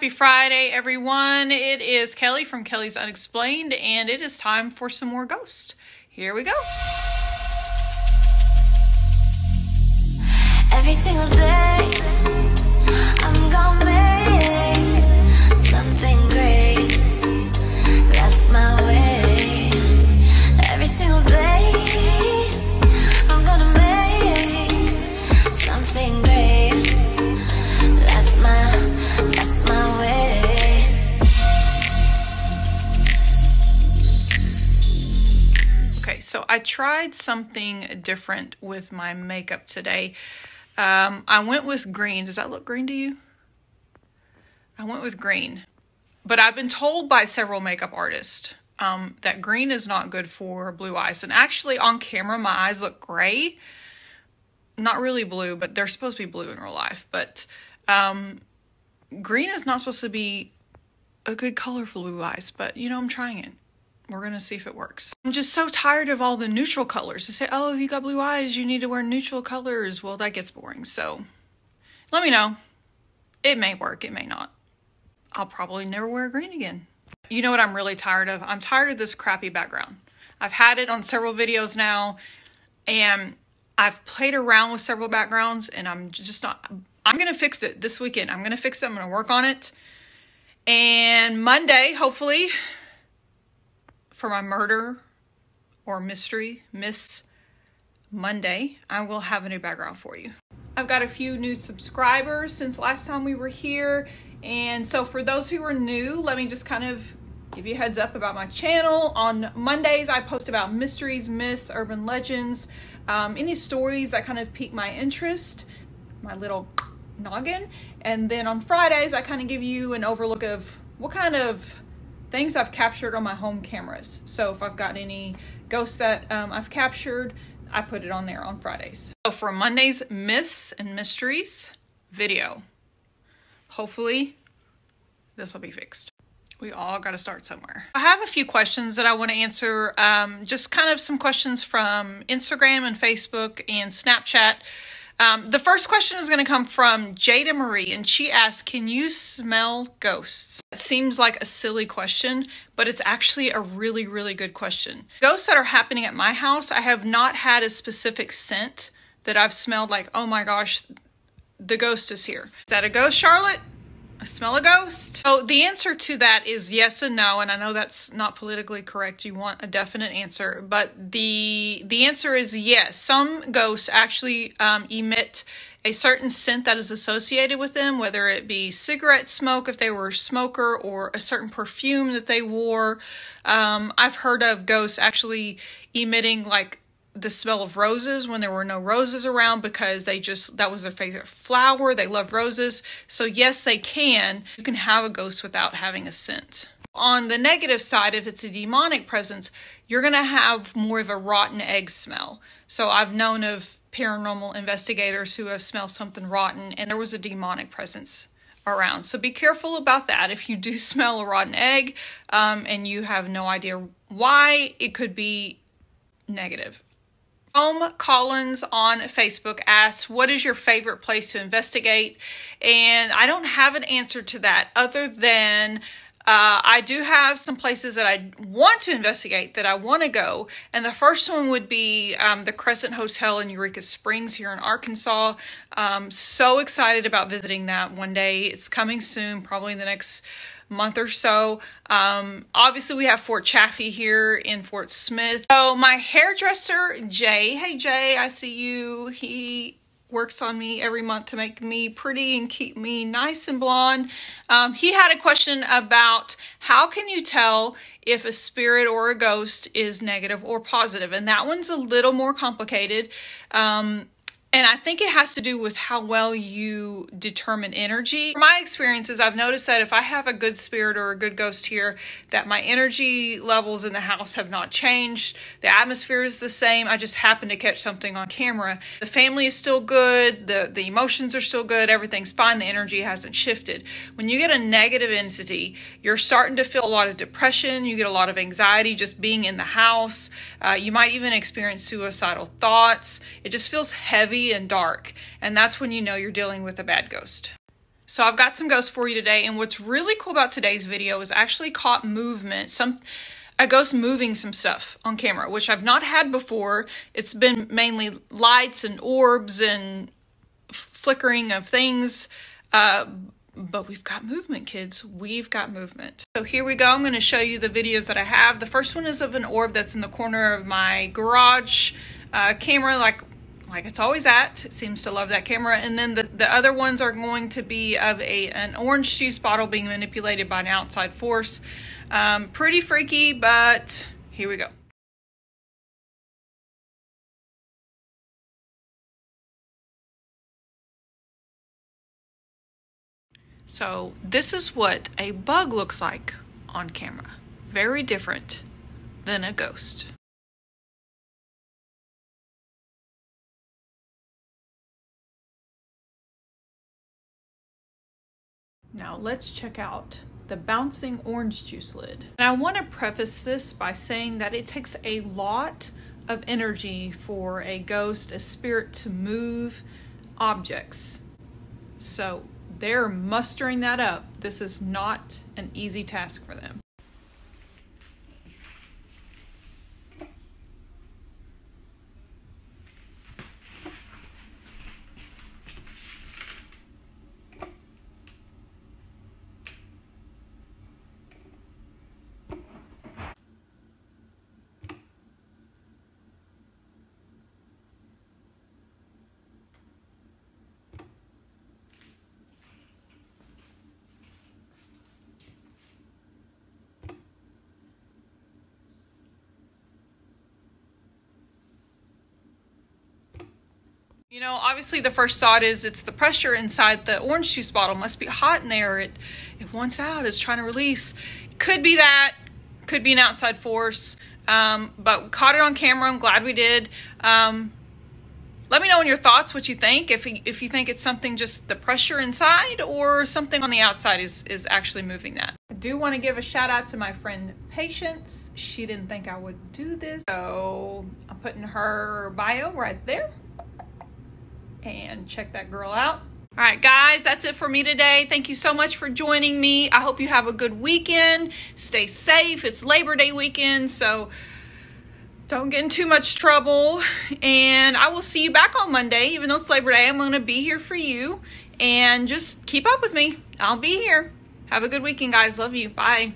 Happy Friday, everyone. It is Kelly from Kelly's Unexplained, and it is time for some more ghosts. Here we go. Every single day, I'm gonna make something great. That's my way. Every single day, I'm gonna make something great. That's my way. Okay, so I tried something different with my makeup today. I went with green. Does that look green to you? I went with green. But I've been told by several makeup artists that green is not good for blue eyes. And actually on camera, my eyes look gray. Not really blue, but they're supposed to be blue in real life. But green is not supposed to be a good color for blue eyes. But, you know, I'm trying it. We're going to see if it works. I'm just so tired of all the neutral colors. They say, oh, if you got blue eyes, you need to wear neutral colors. Well, that gets boring. So let me know. It may work. It may not. I'll probably never wear green again. You know what I'm really tired of? I'm tired of this crappy background. I've had it on several videos now, and I've played around with several backgrounds, and I'm just not... I'm going to fix it this weekend. I'm going to fix it. I'm going to work on it. And Monday, hopefully... for my murder or mystery Miss Monday, I will have a new background for you. I've got a few new subscribers since last time we were here. And so for those who are new, let me just kind of give you a heads up about my channel. On Mondays, I post about mysteries, myths, urban legends, any stories that kind of pique my interest, my little noggin. And then on Fridays, I kind of give you an overlook of what kind of things I've captured on my home cameras. So if I've got any ghosts that I've captured, I put it on there on Fridays. So for Monday's myths and mysteries video, hopefully this will be fixed. We all got to start somewhere. I have a few questions that I want to answer. Just kind of some questions from Instagram and Facebook and Snapchat. The first question is going to come from Jada Marie, and she asked, can you smell ghosts? It seems like a silly question, but it's actually a really, really good question. Ghosts that are happening at my house, I have not had a specific scent that I've smelled like, oh my gosh, the ghost is here. Is that a ghost, Charlotte? I smell a ghost? So the answer to that is yes and no, and I know that's not politically correct. You want a definite answer, but the answer is yes. Some ghosts actually emit a certain scent that is associated with them, whether it be cigarette smoke if they were a smoker or a certain perfume that they wore. I've heard of ghosts actually emitting like the smell of roses when there were no roses around because that was their favorite flower. They love roses. So yes, they can. You can have a ghost without having a scent. On the negative side, if it's a demonic presence, you're going to have more of a rotten egg smell. So I've known of paranormal investigators who have smelled something rotten and there was a demonic presence around. So be careful about that. If you do smell a rotten egg and you have no idea why, it could be negative. Home Collins on Facebook asks, what is your favorite place to investigate? And I don't have an answer to that other than I do have some places that I want to investigate, that I want to go. And the first one would be the Crescent Hotel in Eureka Springs here in Arkansas. So excited about visiting that one day. It's coming soon, probably in the next month or so. Obviously we have Fort Chaffee here in Fort Smith. So my hairdresser, Jay, hey Jay, I see you. He works on me every month to make me pretty and keep me nice and blonde. He had a question about how can you tell if a spirit or a ghost is negative or positive, and that one's a little more complicated. And I think it has to do with how well you determine energy. From my experiences, I've noticed that if I have a good spirit or a good ghost here, that my energy levels in the house have not changed. The atmosphere is the same. I just happen to catch something on camera. The family is still good. The emotions are still good. Everything's fine. The energy hasn't shifted. When you get a negative entity, you're starting to feel a lot of depression. You get a lot of anxiety just being in the house. You might even experience suicidal thoughts. It just feels heavy and dark, and that's when you know you're dealing with a bad ghost. So I've got some ghosts for you today, and what's really cool about today's video is I actually caught movement, a ghost moving some stuff on camera, which I've not had before. It's been mainly lights and orbs and flickering of things, but we've got movement, kids. We've got movement. So here we go. I'm going to show you the videos that I have. The first one is of an orb that's in the corner of my garage camera, like it's always at. It seems to love that camera. And then the other ones are going to be of an orange juice bottle being manipulated by an outside force. Pretty freaky, but here we go. So this is what a bug looks like on camera. Very different than a ghost. Now let's check out the bouncing orange juice lid. And I want to preface this by saying that it takes a lot of energy for a ghost, a spirit, to move objects. So they're mustering that up. This is not an easy task for them. You know, obviously the first thought is it's the pressure inside the orange juice bottle. Must be hot in there. It wants out. It's trying to release. Could be that. Could be an outside force. But we caught it on camera. I'm glad we did. Let me know in your thoughts what you think. If you think it's something just the pressure inside or something on the outside is actually moving that. I do want to give a shout out to my friend Patience. She didn't think I would do this. So I'm putting her bio right there. And check that girl out. All right, guys, that's it for me today. Thank you so much for joining me. I hope you have a good weekend. Stay safe. It's Labor Day weekend, so don't get in too much trouble. And I will see you back on Monday. Even though it's Labor Day, I'm going to be here for you. And just keep up with me. I'll be here. Have a good weekend, guys. Love you. Bye.